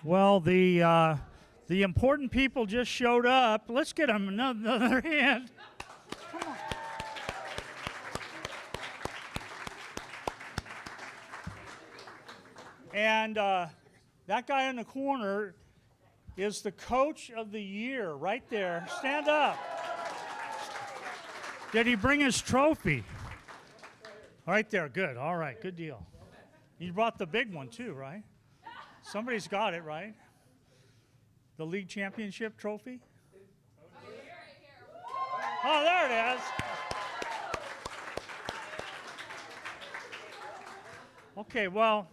Well, the important people just showed up. Let's get them another hand. Come on. And that guy in the corner is the coach of the year right there. Stand up. Did he bring his trophy? Right there, good. All right, good deal. You brought the big one too, right? Somebody's got it, right? The league championship trophy? Oh, there it is. Okay, well,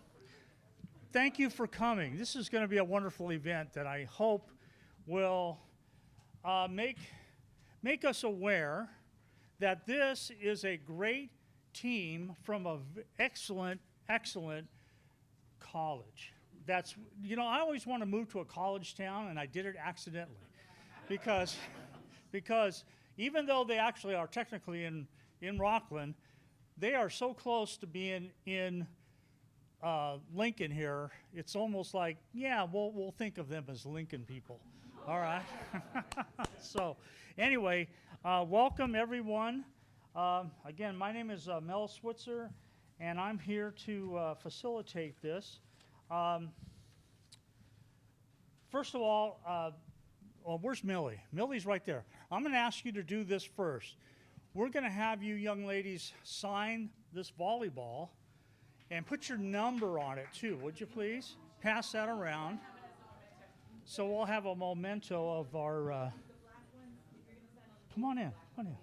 thank you for coming. This is going to be a wonderful event that I hope will make us aware that this is a great team from an excellent college. That's, I always want to move to a college town, and I did it accidentally. Because even though they actually are technically in Rockland, they are so close to being in Lincoln here. It's almost like, yeah, we'll think of them as Lincoln people. All right. So anyway, welcome everyone. Again, my name is Mel S, and I'm here to facilitate this. First of all, well, where's Millie? Millie's right there. I'm going to ask you to do this first. We're going to have you young ladies sign this volleyball and put your number on it too, would you please? Pass that around. So we'll have a memento of our, come on in, come on in.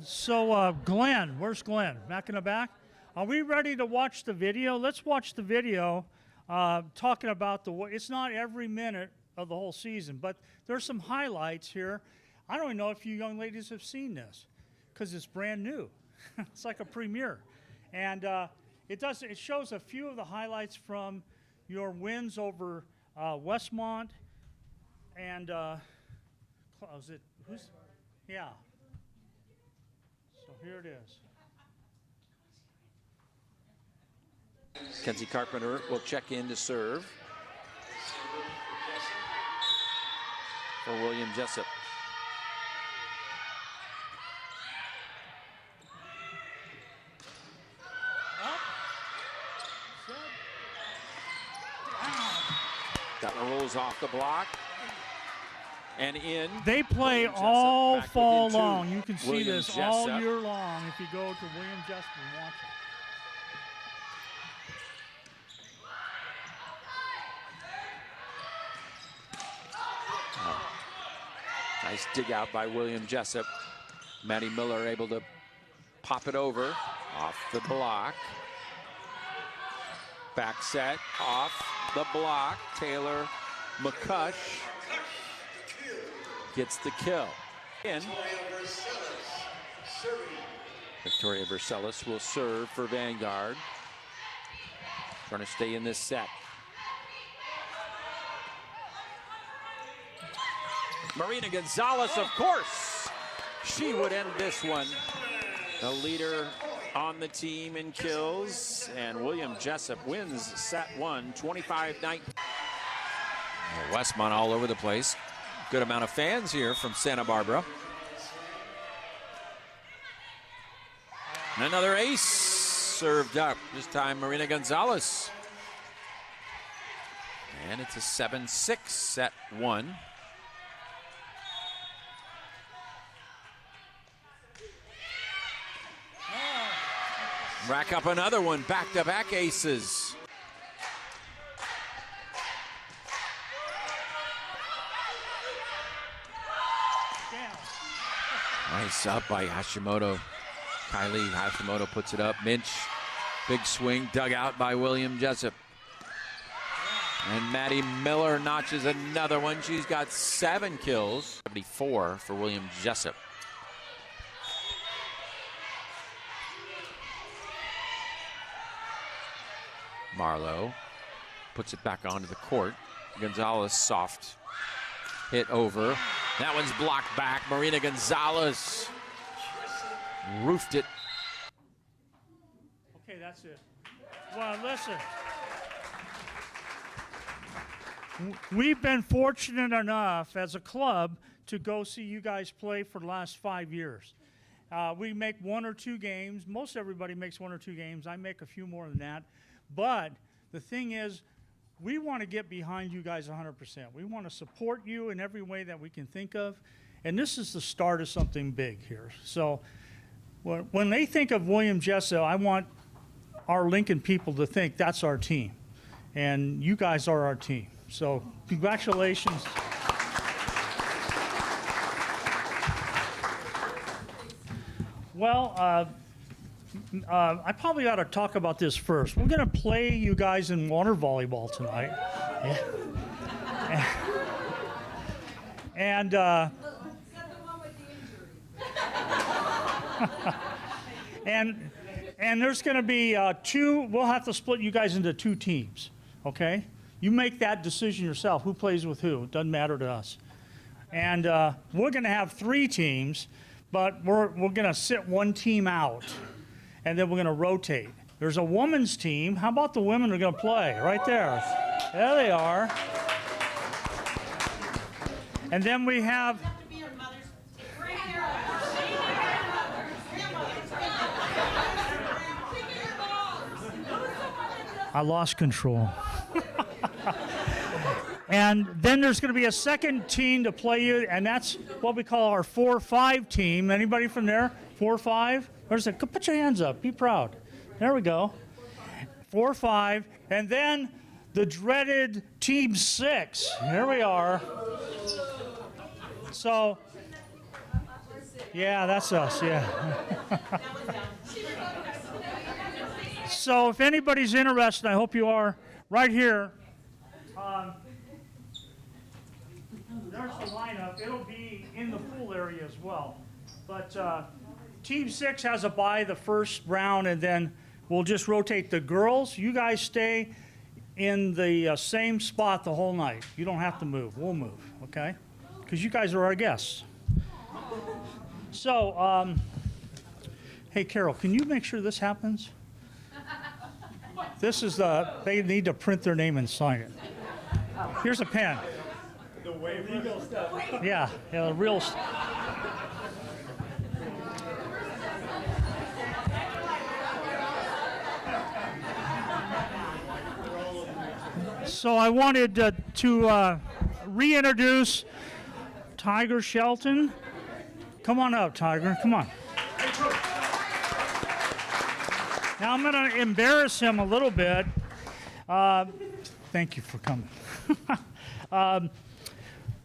So Glenn, where's Glenn? Back in the back? Are we ready to watch the video? Let's watch the video talking about it's not every minute of the whole season, but there's some highlights here. I don't even know if you young ladies have seen this because it's brand new. It's like a premiere. And it shows a few of the highlights from your wins over Westmont and, yeah. So here it is. Kenzie Carpenter will check in to serve for William Jessup. That one rolls off the block. And in. They play William all Jessup fall long. You can see William this Jessup. all year long if you go to William Jessup and watch it. Nice dig out by William Jessup. Maddie Miller able to pop it over off the block. Back set off the block. Taylor McCush gets the kill. In. Victoria Vercelis will serve for Vanguard. Trying to stay in this set. Marina Gonzalez, of course. She would end this one. The leader on the team in kills. And William Jessup wins set one, 25-19. Westmont all over the place. Good amount of fans here from Santa Barbara. And another ace served up. This time Marina Gonzalez. And it's a 7-6 set one. Rack up another one, back-to-back aces. Nice up by Hashimoto. Kylie Hashimoto puts it up. Minch, big swing, dug out by William Jessup. And Maddie Miller notches another one. She's got 7 kills. 74 for William Jessup. Marlowe puts it back onto the court. Gonzalez soft hit over. That one's blocked back. Marina Gonzalez roofed it. Okay, that's it. Well, listen. We've been fortunate enough as a club to go see you guys play for the last 5 years. We make 1 or 2 games. Most everybody makes 1 or 2 games. I make a few more than that. But the thing is, we want to get behind you guys 100%. We want to support you in every way that we can think of. And this is the start of something big here. So when they think of William Jessup, I want our Lincoln people to think that's our team. And you guys are our team. So congratulations. Well, I probably ought to talk about this first. We're going to play you guys in water volleyball tonight. And and there's going to be 2, we'll have to split you guys into 2 teams, okay? You make that decision yourself, who plays with who. It doesn't matter to us. And we're going to have 3 teams, but we're going to sit 1 team out, and then we're going to rotate. There's a women's team. How about the women are going to play? Right there. There they are. And then we have... I lost control. And then there's going to be a second team to play you, and that's what we call our 4-5 team. Anybody from there? 4-5? Where's it? Put your hands up. Be proud. There we go. 4-5. And then the dreaded Team 6. Here we are. So, yeah, that's us, yeah. So if anybody's interested, I hope you are, right here. There's the lineup. It'll be in the pool area as well. But Team 6 has a bye the first round, and then we'll just rotate the girls. You guys stay in the same spot the whole night. You don't have to move. We'll move, okay? Because you guys are our guests. So, hey, Carol, can you make sure this happens? This is they need to print their name and sign it. Here's a pen. The legal stuff. Yeah, the real stuff. So I wanted to reintroduce Tiger Shelton. Come on up, Tiger. Come on. Now I'm going to embarrass him a little bit. Thank you for coming.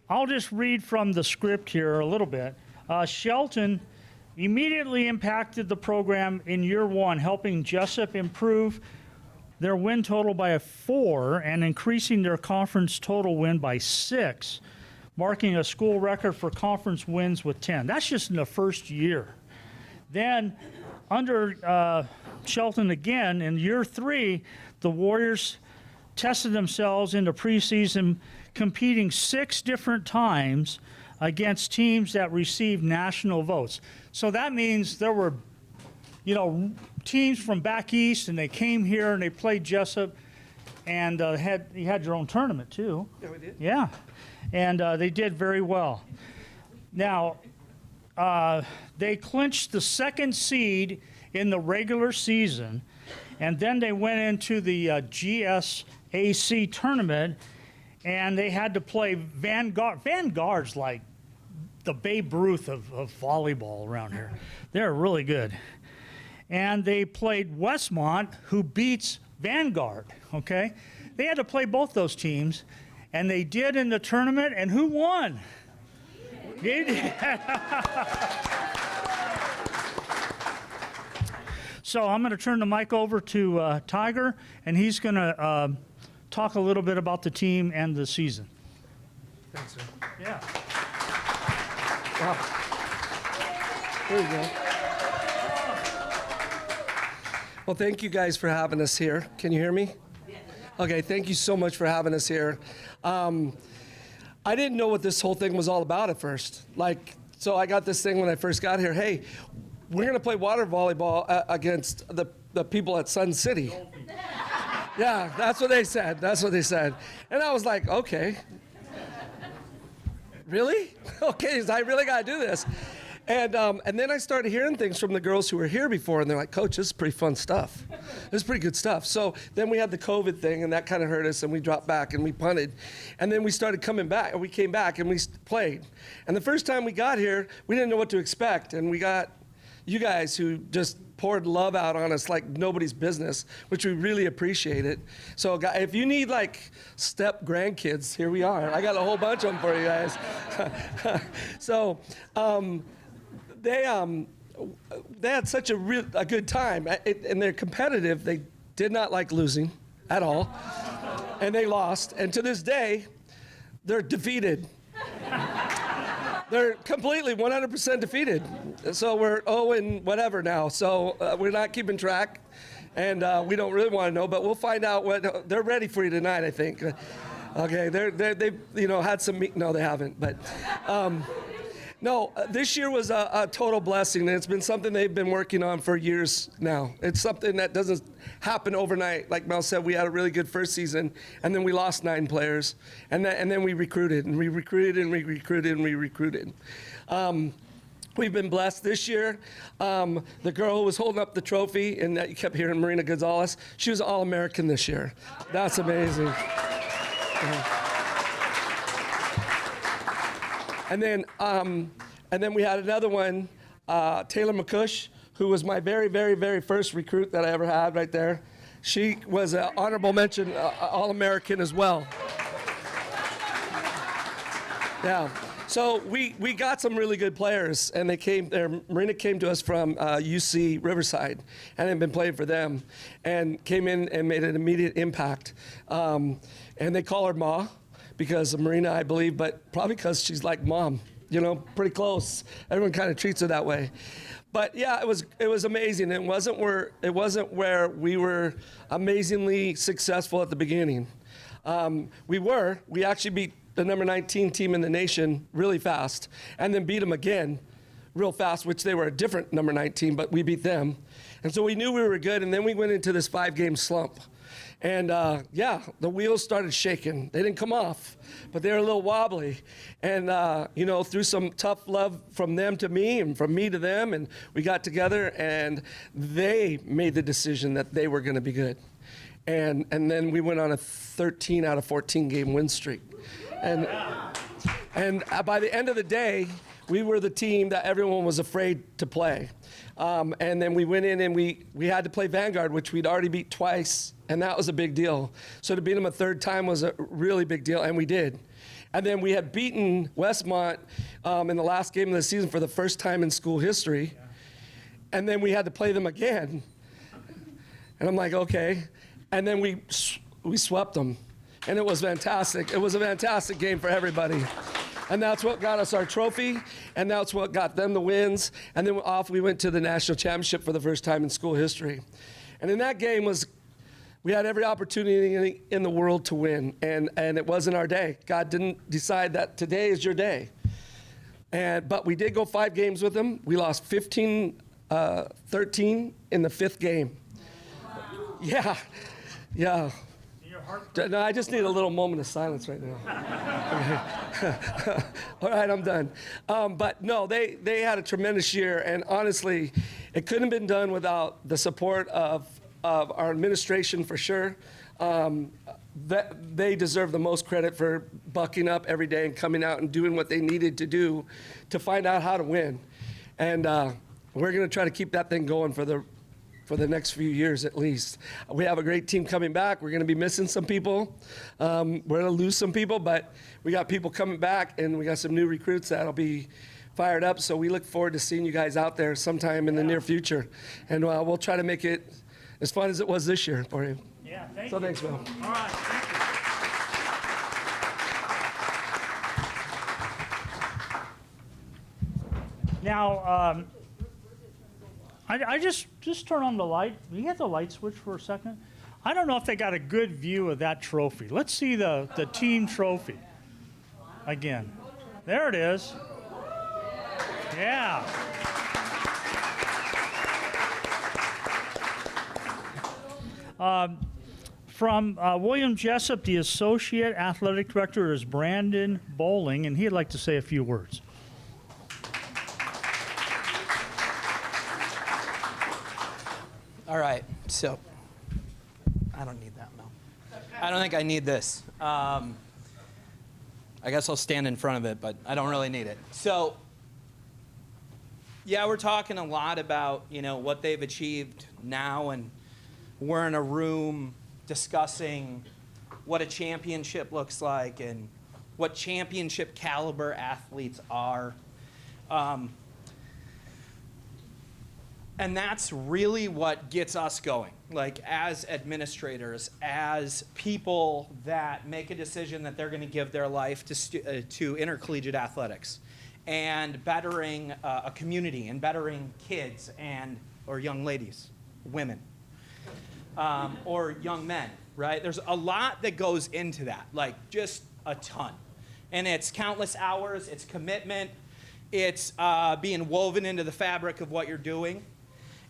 I'll just read from the script here a little bit. Shelton immediately impacted the program in year 1, helping Jessup improve their win total by 4 and increasing their conference total win by 6, marking a school record for conference wins with 10. That's just in the first year. Then under Shelton again, in year 3, the Warriors tested themselves in the preseason, competing 6 different times against teams that received national votes. So that means there were, teams from back east, and they came here and they played Jessup, and you had your own tournament too. Yeah, we did. Yeah, and they did very well. Now, they clinched the 2nd seed in the regular season, and then they went into the GSAC tournament, and they had to play Vanguard. Vanguard's like the Babe Ruth of volleyball around here. They're really good. And they played Westmont, who beats Vanguard, okay? They had to play both those teams, and they did in the tournament, and who won? So I'm going to turn the mic over to Tiger, and he's going to talk a little bit about the team and the season. Thanks, sir. Yeah. Wow. There you go. Well, thank you guys for having us here. Can you hear me? Okay, thank you so much for having us here. I didn't know what this whole thing was all about at first. So I got this thing when I first got here. Hey, we're going to play water volleyball against the people at Sun City. Yeah, that's what they said. That's what they said. And I was like, okay. Really? Okay, so I really got to do this. And then I started hearing things from the girls who were here before, and they're like, Coach, this is pretty fun stuff. This is pretty good stuff. So then we had the COVID thing, and that kind of hurt us, and we dropped back, and we punted. And then we started coming back, and we came back, and we played. And the first time we got here, we didn't know what to expect, and we got you guys who just poured love out on us like nobody's business, which we really appreciate it. So if you need step grandkids, here we are. I got a whole bunch of them for you guys. So they had such a good time, and they're competitive. They did not like losing at all, and they lost. And to this day, they're defeated. They're completely 100% defeated. So we're 0 and whatever now. So we're not keeping track, and we don't really want to know. But we'll find out what they're ready for you tonight, I think. Okay, they've had some. No, they haven't. But no, this year was a total blessing, and it's been something they've been working on for years now. It's something that doesn't happen overnight. Like Mel said, we had a really good first season, and then we lost 9 players, and then we recruited, and we recruited, and we recruited, and we recruited. We've been blessed this year. The girl who was holding up the trophy, and that you kept hearing, Marina Gonzalez, she was All-American this year. That's amazing. And then we had another one, Taylor McCush, who was my very, very, very first recruit that I ever had right there. She was an honorable mention All-American as well. Yeah. So we got some really good players, and they came there. Marina came to us from UC Riverside, and had been playing for them, and came in and made an immediate impact. And they call her Ma, because of Marina, I believe, but probably because she's like Mom, pretty close. Everyone kind of treats her that way. But yeah, it was amazing. It wasn't where we were amazingly successful at the beginning. We actually beat the number 19 team in the nation really fast, and then beat them again real fast, which they were a different number 19, but we beat them. And so we knew we were good, and then we went into this 5-game slump. And the wheels started shaking. They didn't come off, but they were a little wobbly. And, through some tough love from them to me and from me to them, and we got together, and they made the decision that they were going to be good. And then we went on a 13 out of 14 game win streak. And by the end of the day, we were the team that everyone was afraid to play. And then we went in and we had to play Vanguard, which we'd already beat twice, and that was a big deal. So to beat them a third time was a really big deal, and we did. And then we had beaten Westmont in the last game of the season for the first time in school history. And then we had to play them again. And I'm like, okay. And then we swept them. And it was fantastic. It was a fantastic game for everybody. And that's what got us our trophy, and that's what got them the wins. And then we went to the national championship for the first time in school history. And in that game we had every opportunity in the world to win, and it wasn't our day. God didn't decide that today is your day. But we did go 5 games with them. We lost 15-13 in the 5th game. Yeah. No, I just need a little moment of silence right now. All right, I'm done. But no, they had a tremendous year, and honestly, it couldn't have been done without the support of our administration for sure. They deserve the most credit for bucking up every day and coming out and doing what they needed to do to find out how to win. And we're going to try to keep that thing going for the next few years at least. We have a great team coming back. We're going to be missing some people. We're going to lose some people, but we got people coming back, and we got some new recruits that'll be fired up. So we look forward to seeing you guys out there sometime in the near future. And we'll try to make it as fun as it was this year for you. Yeah, thank you. So thanks, Bill. All right, thank you. Now, I just turn on the light. You get the light switch for a second. I don't know if they got a good view of that trophy. Let's see the team trophy again. There it is. Yeah. From William Jessup, the Associate Athletic Director, is Brandon Bowling, and he'd like to say a few words. All right, so I don't need that, Mel. I don't think I need this. I guess I'll stand in front of it, but I don't really need it. So, yeah, we're talking a lot about, what they've achieved now, and we're in a room discussing what a championship looks like and what championship caliber athletes are. And that's really what gets us going, like as administrators, as people that make a decision that they're going to give their life to intercollegiate athletics and bettering a community and bettering kids or young ladies, women, or young men, right? There's a lot that goes into that, like just a ton. And it's countless hours, it's commitment, it's being woven into the fabric of what you're doing.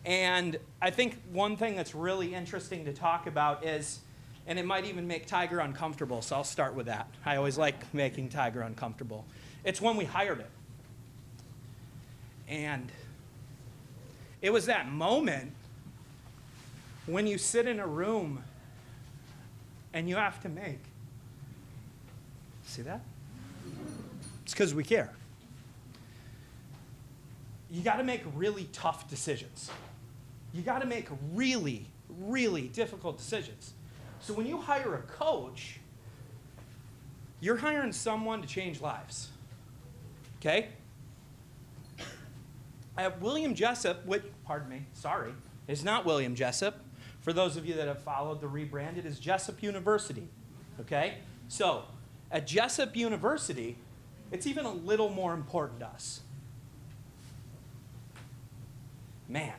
And I think one thing that's really interesting to talk about is, and it might even make Tiger uncomfortable, so I'll start with that. I always like making Tiger uncomfortable. It's when we hired him. And it was that moment when you sit in a room and you have to make, see that? It's because we care. You got to make really tough decisions. You got to make really, really difficult decisions. So when you hire a coach, you're hiring someone to change lives. Okay? William Jessup, is not William Jessup. For those of you that have followed the rebrand, it is Jessup University. Okay? So at Jessup University, it's even a little more important to us. Man,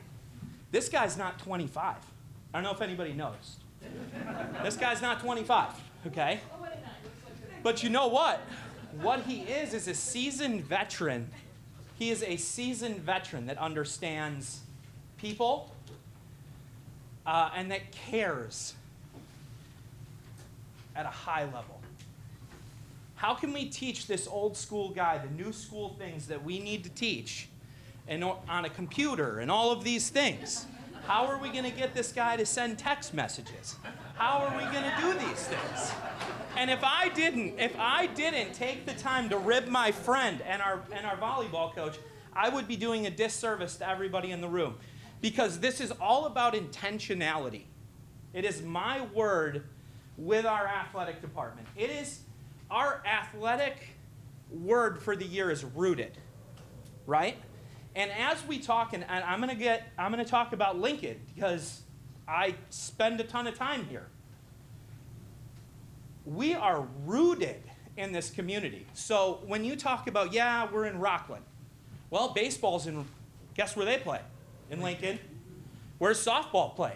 this guy's not 25. I don't know if anybody noticed. This guy's not 25, okay? But you know what? What he is a seasoned veteran. He is a seasoned veteran that understands people and that cares at a high level. How can we teach this old school guy the new school things that we need to teach and on a computer and all of these things? How are we going to get this guy to send text messages? How are we going to do these things? And if I didn't take the time to rib my friend and our volleyball coach, I would be doing a disservice to everybody in the room, because this is all about intentionality. It is my word with our athletic department. It is our athletic word for the year is rooted, right? And as we talk, and I'm going to talk about Lincoln because I spend a ton of time here. We are rooted in this community. So when you talk about, yeah, we're in Rockland. Well, baseball's in, guess where they play? In Lincoln. Where's softball play?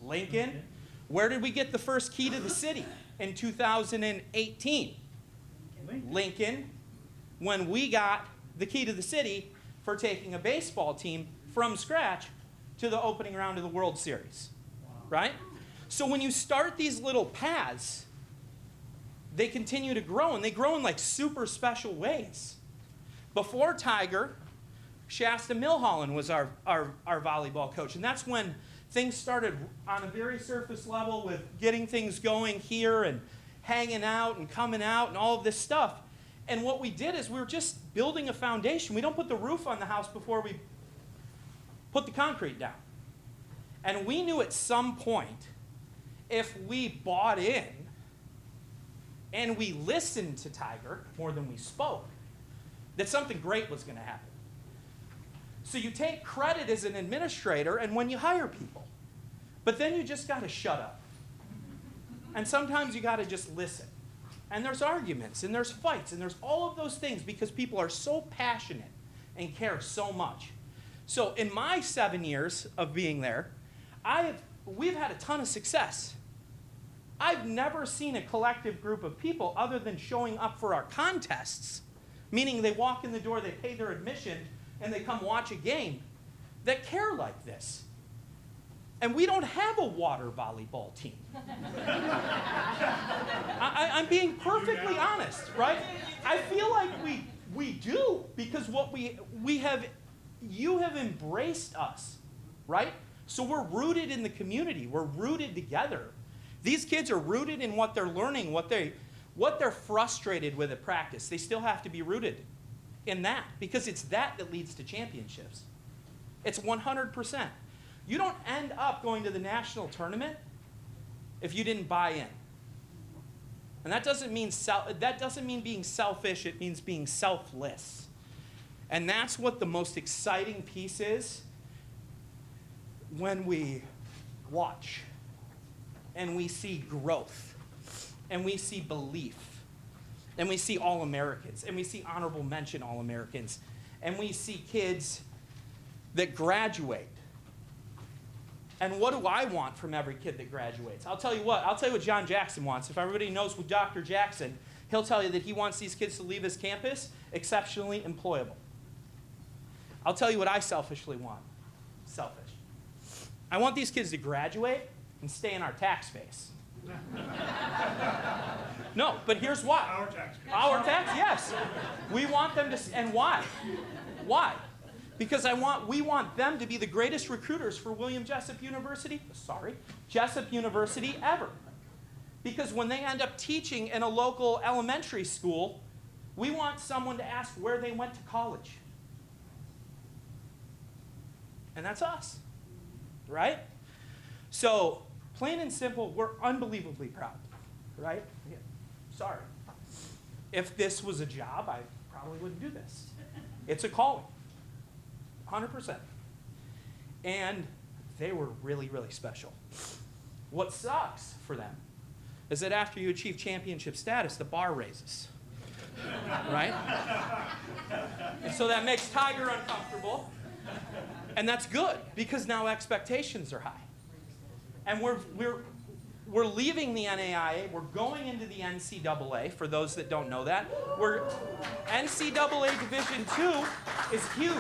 Lincoln. Where did we get the first key to the city? In 2018. Lincoln. When we got the key to the city for taking a baseball team from scratch to the opening round of the World Series, right? So when you start these little paths, they continue to grow, and they grow in like super special ways. Before Tiger, Shasta Milholland was our volleyball coach, and that's when things started on a very surface level with getting things going here and hanging out and coming out and all of this stuff. And what we did is we were just building a foundation. We don't put the roof on the house before we put the concrete down. And we knew at some point, if we bought in and we listened to Tiger more than we spoke, that something great was going to happen. So you take credit as an administrator and when you hire people, but then you just got to shut up. And sometimes you got to just listen. And there's arguments, and there's fights, and there's all of those things because people are so passionate and care so much. So in my 7 years of being there, we've had a ton of success. I've never seen a collective group of people other than showing up for our contests, meaning they walk in the door, they pay their admission, and they come watch a game, that care like this. And we don't have a water volleyball team. I'm being perfectly honest, right? I feel like we do, because what we have, you have embraced us, right? So we're rooted in the community. We're rooted together. These kids are rooted in what they're learning, what they're frustrated with at practice. They still have to be rooted in that, because it's that leads to championships. It's 100%. You don't end up going to the national tournament if you didn't buy in. And that doesn't mean being selfish, it means being selfless. And that's what the most exciting piece is when we watch and we see growth and we see belief and we see All-Americans and we see honorable mention All-Americans and we see kids that graduate. And what do I want from every kid that graduates? I'll tell you what John Jackson wants. If everybody knows with Dr. Jackson, he'll tell you that he wants these kids to leave his campus exceptionally employable. I'll tell you what I selfishly want. Selfish. I want these kids to graduate and stay in our tax base. No, but here's why. Our tax base. Our tax, yes. We want them to, and why? Why? Because we want them to be the greatest recruiters for Jessup University ever. Because when they end up teaching in a local elementary school, we want someone to ask where they went to college. And that's us, right? So, plain and simple, we're unbelievably proud, right? Yeah. Sorry. If this was a job, I probably wouldn't do this. It's a calling. 100%. And they were really, really special. What sucks for them is that after you achieve championship status, the bar raises. Right? And so that makes Tiger uncomfortable. And that's good, because now expectations are high. And we're leaving the NAIA, we're going into the NCAA, for those that don't know that. NCAA Division II is huge.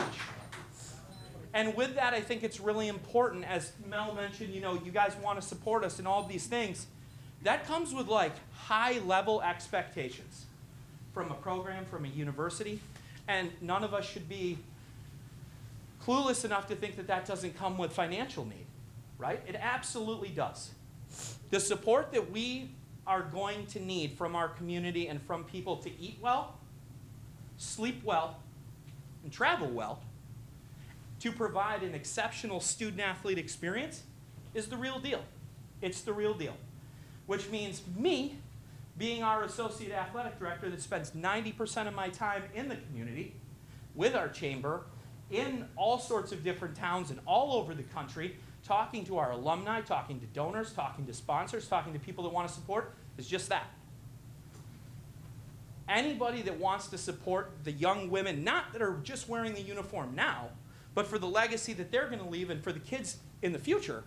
And with that, I think it's really important, as Mel mentioned, you guys want to support us in all of these things. That comes with like high-level expectations from a program, from a university. And none of us should be clueless enough to think that that doesn't come with financial need, right? It absolutely does. The support that we are going to need from our community and from people to eat well, sleep well, and travel well, to provide an exceptional student-athlete experience is the real deal. It's the real deal. Which means me, being our associate athletic director that spends 90% of my time in the community, with our chamber, in all sorts of different towns and all over the country, talking to our alumni, talking to donors, talking to sponsors, talking to people that want to support, is just that. Anybody that wants to support the young women, not that are just wearing the uniform now, but for the legacy that they're going to leave and for the kids in the future,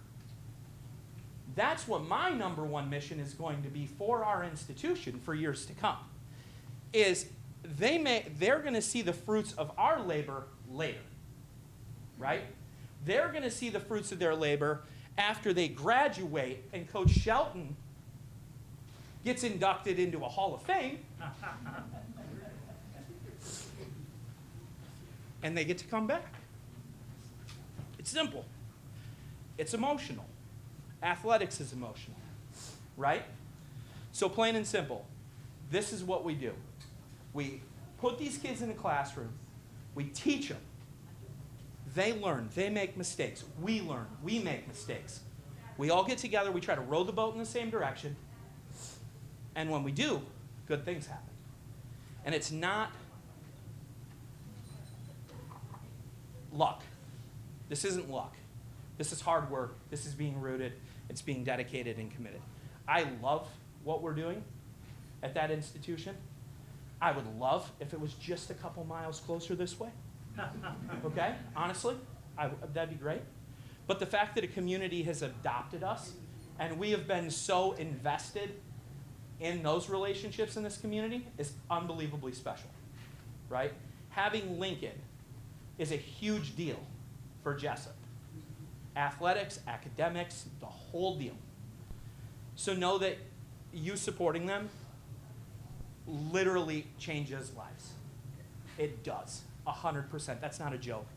that's what my number one mission is going to be for our institution for years to come, is they're going to see the fruits of our labor later, right? They're going to see the fruits of their labor after they graduate and Coach Shelton gets inducted into a Hall of Fame, and they get to come back. It's simple. It's emotional. Athletics is emotional, right? So plain and simple, this is what we do. We put these kids in the classroom. We teach them. They learn. They make mistakes. We learn. We make mistakes. We all get together. We try to row the boat in the same direction. And when we do, good things happen. And it's not luck. This isn't luck. This is hard work. This is being rooted. It's being dedicated and committed. I love what we're doing at that institution. I would love if it was just a couple miles closer this way. Okay? Honestly, that'd be great. But the fact that a community has adopted us And we have been so invested in those relationships in this community is unbelievably special, right? Having Lincoln is a huge deal for Jessup. Athletics, academics, the whole deal. So know that you supporting them literally changes lives. It does, 100%. That's not a joke.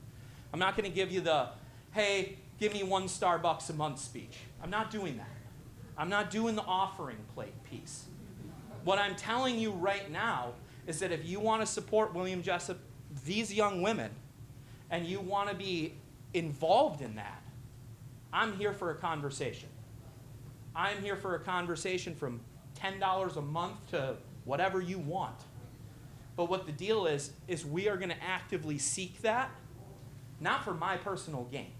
I'm not going to give you the, hey, give me one Starbucks a month speech. I'm not doing that. I'm not doing the offering plate piece. What I'm telling you right now is that if you want to support William Jessup, these young women, and you want to be involved in that, I'm here for a conversation. I'm here for a conversation from $10 a month to whatever you want. But what the deal is we are going to actively seek that, not for my personal gain.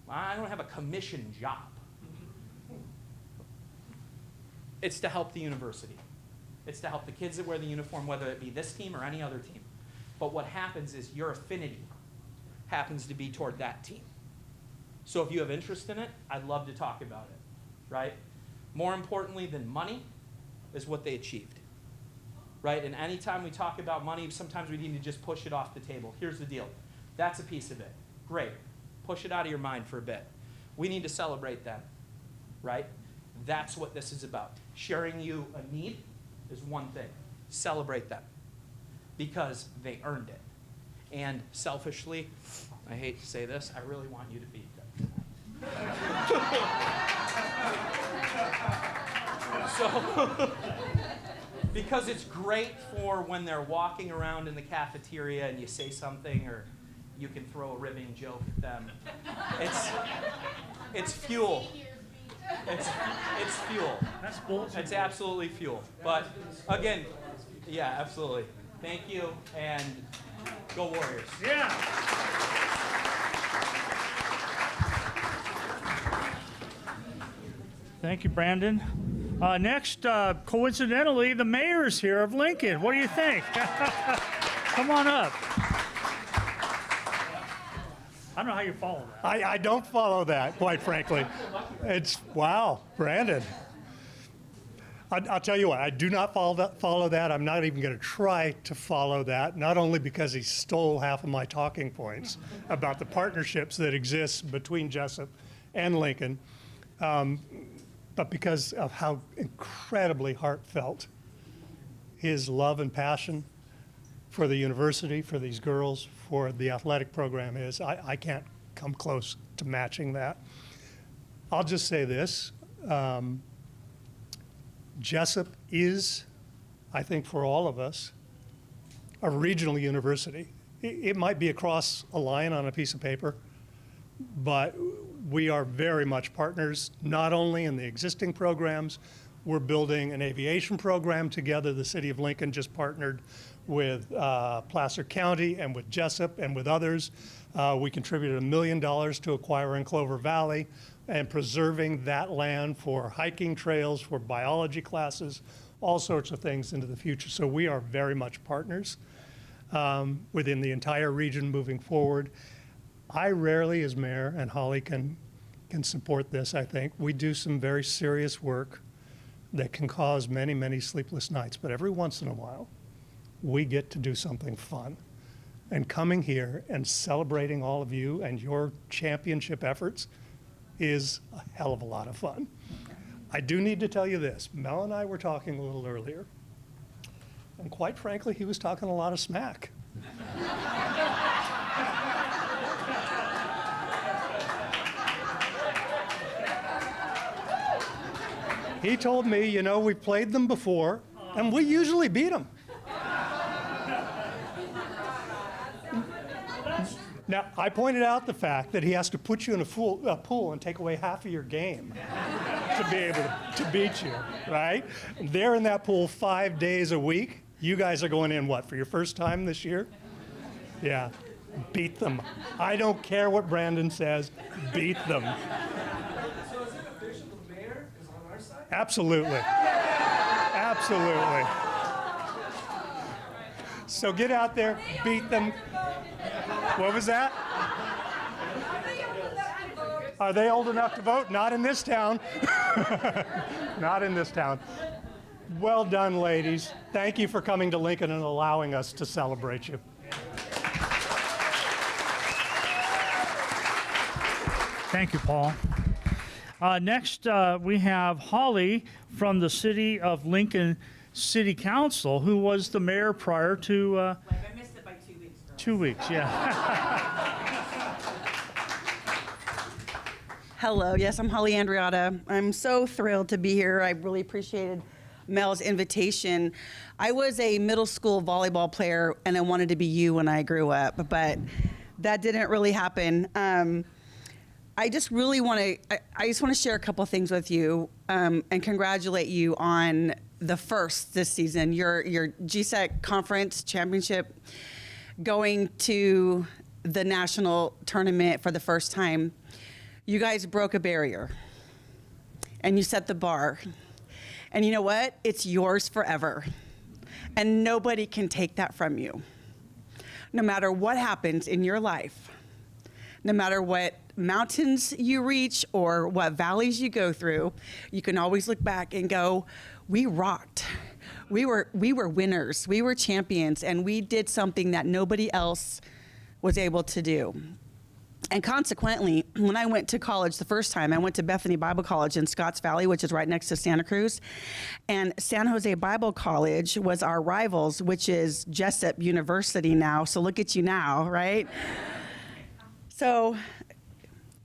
I don't have a commission job. It's to help the university. It's to help the kids that wear the uniform, whether it be this team or any other team. But what happens is your affinity happens to be toward that team. So if you have interest in it, I'd love to talk about it, right? More importantly than money is what they achieved, right? And anytime we talk about money, sometimes we need to just push it off the table. Here's the deal. That's a piece of it. Great. Push it out of your mind for a bit. We need to celebrate them, right? That's what this is about. Sharing you a need is one thing. Celebrate them because they earned it. And selfishly, I hate to say this, I really want you to beat them. So, because it's great for when they're walking around in the cafeteria and you say something or you can throw a ribbing joke at them. It's fuel. It's fuel. That's bullshit. It's absolutely fuel. But again, yeah, absolutely. Thank you, and go Warriors. Yeah. Thank you, Brandon. Next, coincidentally, the mayor's here of Lincoln. What do you think? Come on up. I don't know how you follow that. I don't follow that, quite frankly. It's, wow, Brandon. I'll tell you what, I do not follow that. I'm not even going to try to follow that, not only because he stole half of my talking points about the partnerships that exist between Jessup and Lincoln, but because of how incredibly heartfelt his love and passion for the university, for these girls, for the athletic program is. I can't come close to matching that. I'll just say this. Jessup is, I think for all of us, a regional university. It might be across a line on a piece of paper, but we are very much partners, not only in the existing programs. We're building an aviation program together. The city of Lincoln just partnered with Placer County and with Jessup and with others. We contributed $1 million to acquiring Clover Valley and preserving that land for hiking trails, for biology classes, all sorts of things into the future. So we are very much partners within the entire region moving forward. I rarely, as mayor, and Holly can support this, I think. We do some very serious work that can cause many, many sleepless nights. But every once in a while, we get to do something fun. And coming here and celebrating all of you and your championship efforts is a hell of a lot of fun. I do need to tell you this. Mel and I were talking a little earlier. And quite frankly, he was talking a lot of smack. He told me, you know, we played them before, and we usually beat them. Now, I pointed out the fact that he has to put you in a pool and take away half of your game to be able to beat you, right? They're in that pool 5 days a week. You guys are going in, what, for your first time this year? Yeah, beat them. I don't care what Brandon says, beat them. So is it official the mayor is on our side? Absolutely. Absolutely. So get out there, beat them. What was that? Are they old enough to vote? Not in this town. Not in this town. Well done, ladies. Thank you for coming to Lincoln and allowing us to celebrate you. Thank you, Paul. Next, we have Holly from the City of Lincoln City Council, who was the mayor prior to... I missed it by 2 weeks. Girl. 2 weeks, yeah. Hello, yes, I'm Holly Andriotta. I'm so thrilled to be here. I really appreciated Mel's invitation. I was a middle school volleyball player, and I wanted to be you when I grew up, but that didn't really happen. I just really want to. I just want to share a couple things with you and congratulate you on the first this season. Your GSEC conference championship, going to the national tournament for the first time. You guys broke a barrier, and you set the bar. And you know what? It's yours forever, and nobody can take that from you. No matter what happens in your life, no matter what mountains you reach or what valleys you go through, you can always look back and go, we rocked. We were winners. We were champions, and we did something that nobody else was able to do. And consequently, when I went to college the first time, I went to Bethany Bible College in Scotts Valley, which is right next to Santa Cruz. And San Jose Bible College was our rivals, which is Jessup University now. So look at you now, right? So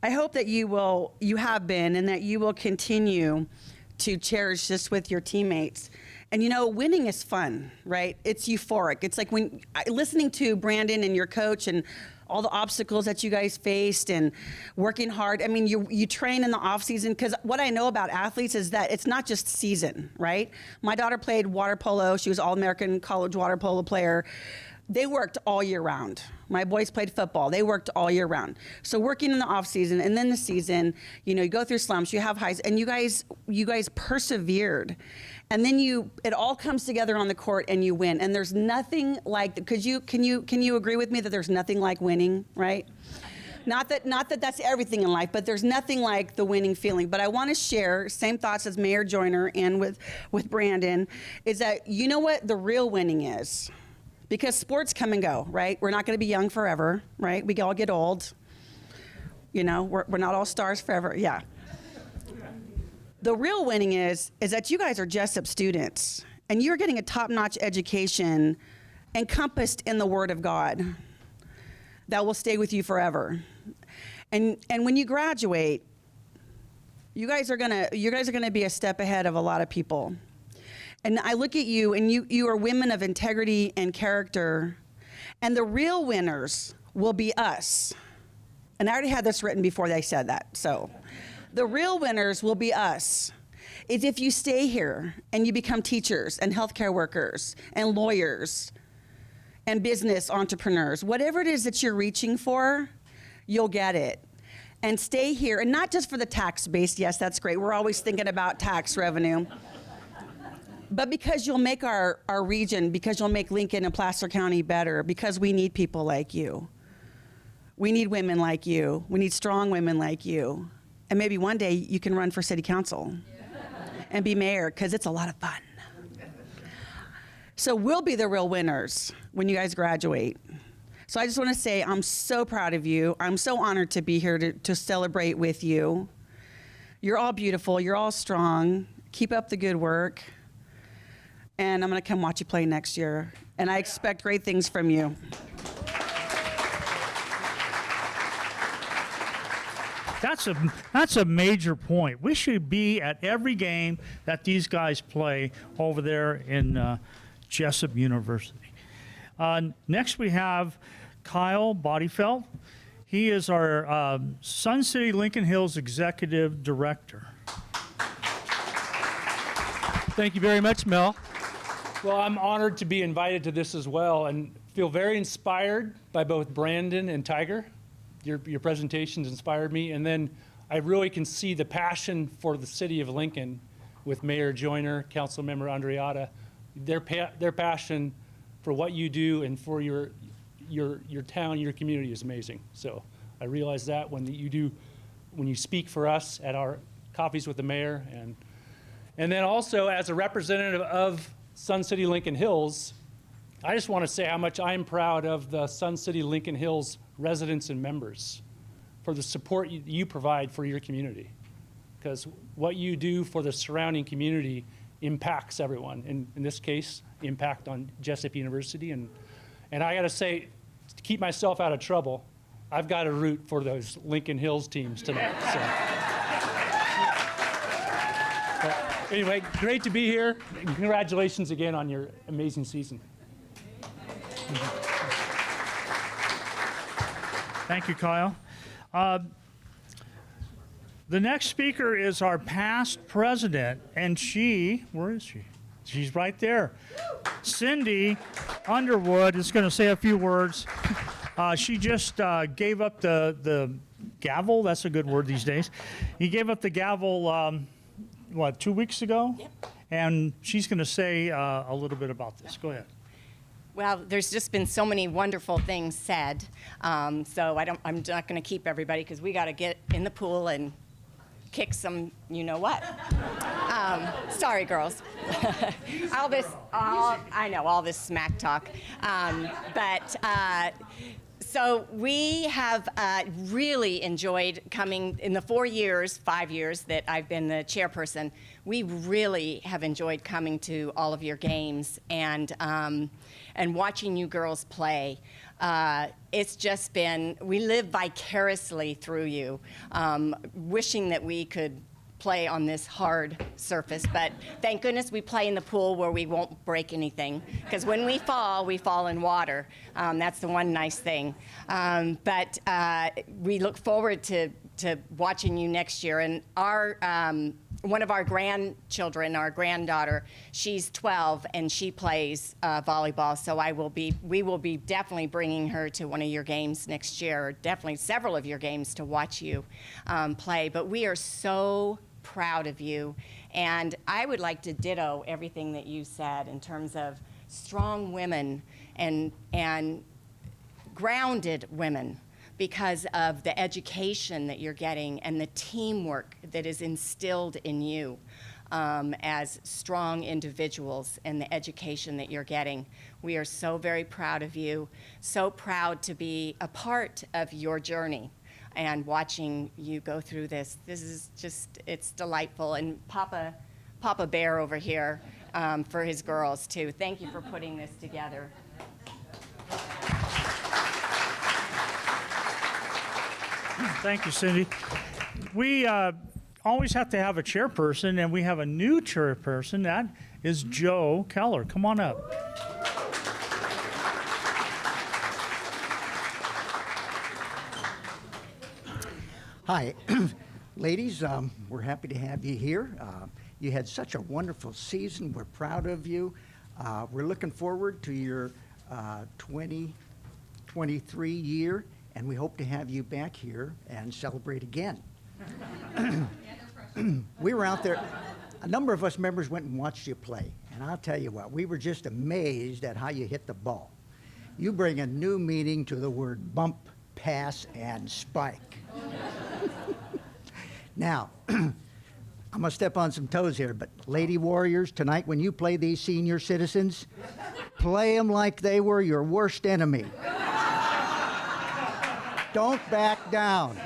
I hope that you have been, and that you will continue to cherish this with your teammates. And you know, winning is fun, right? It's euphoric. It's like when listening to Brandon and your coach and all the obstacles that you guys faced and working hard. I mean, you train in the off season, because what I know about athletes is that it's not just season, right? My daughter played water polo. She was All-American college water polo player. They worked all year round. My boys played football. They worked all year round. So working in the off season and then the season, you know, you go through slumps, you have highs, and you guys persevered. And then it all comes together on the court and you win. And there's nothing like, can you agree with me that there's nothing like winning, right? Not that that's everything in life, but there's nothing like the winning feeling. But I want to share same thoughts as Mayor Joyner and with Brandon, is that you know what the real winning is? Because sports come and go, right? We're not going to be young forever, right? We all get old. You know, we're not all stars forever. Yeah. The real winning is that you guys are Jessup students, and you're getting a top-notch education encompassed in the Word of God that will stay with you forever. And when you graduate, you guys are gonna be a step ahead of a lot of people. And I look at you, and you are women of integrity and character, and the real winners will be us. And I already had this written before they said that, so. The real winners will be us. Is if you stay here and you become teachers and healthcare workers and lawyers and business entrepreneurs, whatever it is that you're reaching for, you'll get it. And stay here, and not just for the tax base. Yes, that's great. We're always thinking about tax revenue. But because you'll make our region, because you'll make Lincoln and Placer County better, because we need people like you. We need women like you. We need strong women like you. And maybe one day you can run for city council and be mayor, because it's a lot of fun. So we'll be the real winners when you guys graduate. So I just want to say I'm so proud of you. I'm so honored to be here to celebrate with you. You're all beautiful. You're all strong. Keep up the good work. And I'm going to come watch you play next year. And I expect great things from you. That's a major point. We should be at every game that these guys play over there in Jessup University. Next we have Kyle Bodyfeld. He is our Sun City Lincoln Hills Executive Director. Thank you very much, Mel. Well, I'm honored to be invited to this as well, and feel very inspired by both Brandon and Tiger. Your presentations inspired me, and then I really can see the passion for the city of Lincoln with Mayor Joyner, Councilmember Andriotta. Their passion for what you do and for your town, your community is amazing. So I realize that when you do when you speak for us at our coffees with the mayor. And then also, as a representative of Sun City Lincoln Hills, I just want to say how much I am proud of the Sun City Lincoln Hills residents and members for the support you provide for your community. Because what you do for the surrounding community impacts everyone. In this case, impact on Jessup University. And I got to say, to keep myself out of trouble, I've got to root for those Lincoln Hills teams tonight. So. But anyway, great to be here. And congratulations again on your amazing season. Thank you, Kyle. The next speaker is our past president, and where is she? She's right there. Cindy Underwood is going to say a few words. She just gave up the gavel. That's a good word these days. He gave up the gavel, 2 weeks ago? Yep. And she's going to say a little bit about this. Go ahead. Well, there's just been so many wonderful things said, so I'm not going to keep everybody because we got to get in the pool and kick some, you know what. Sorry, girls. all this smack talk, So we have really enjoyed coming in the 5 years that I've been the chairperson. We really have enjoyed coming to all of your games and watching you girls play. It's just been, we live vicariously through you, wishing that we could play on this hard surface, but thank goodness we play in the pool where we won't break anything, because when we fall in water. That's the one nice thing. But we look forward to watching you next year. And our one of our grandchildren, our granddaughter, she's 12 and she plays volleyball. So we will be definitely bringing her to one of your games next year, or definitely several of your games to watch you play. But we are so proud of you, and I would like to ditto everything that you said in terms of strong women and grounded women, because of the education that you're getting and the teamwork that is instilled in you as strong individuals, and the education that you're getting. We are so very proud of you, so proud to be a part of your journey and watching you go through this. This is just, it's delightful. And Papa Bear over here for his girls too. Thank you for putting this together. Thank you, Cindy. We always have to have a chairperson, and we have a new chairperson. That is Joe Keller. Come on up. Hi, ladies. We're happy to have you here. You had such a wonderful season. We're proud of you. We're looking forward to your 2023 year, and we hope to have you back here and celebrate again. We were out there. A number of us members went and watched you play, and I'll tell you what, we were just amazed at how you hit the ball. You bring a new meaning to the word bump, pass, and spike. Now, I'm going to step on some toes here, but Lady Warriors, tonight when you play these senior citizens, play them like they were your worst enemy. Don't back down.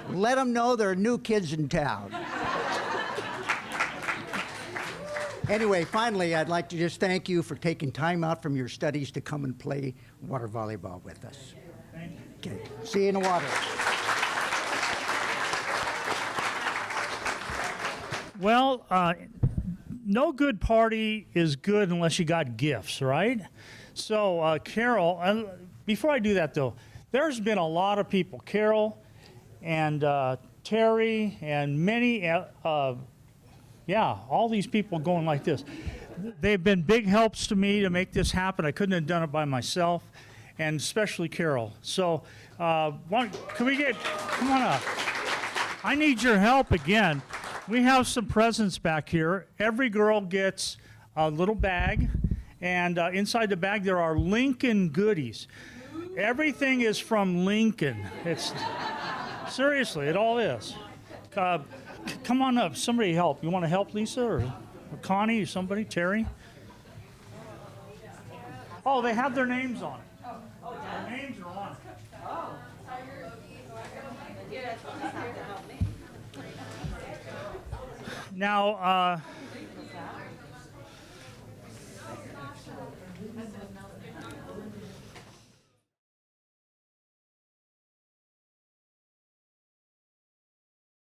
Let them know there are new kids in town. Anyway, finally, I'd like to just thank you for taking time out from your studies to come and play water volleyball with us. Thank you. Okay, see you in the water. Well, no good party is good unless you got gifts, right? So, Carol, before I do that, though, there's been a lot of people, Carol and Terry and many, all these people going like this. They've been big helps to me to make this happen. I couldn't have done it by myself, and especially Carol. So, come on up. I need your help again. We have some presents back here. Every girl gets a little bag, and inside the bag there are Lincoln goodies. Everything is from Lincoln. Seriously, it all is. Come on up. Somebody help. You want to help, Lisa, or Connie, or somebody? Terry? Oh, they have their names on it. Their names are on it. Now,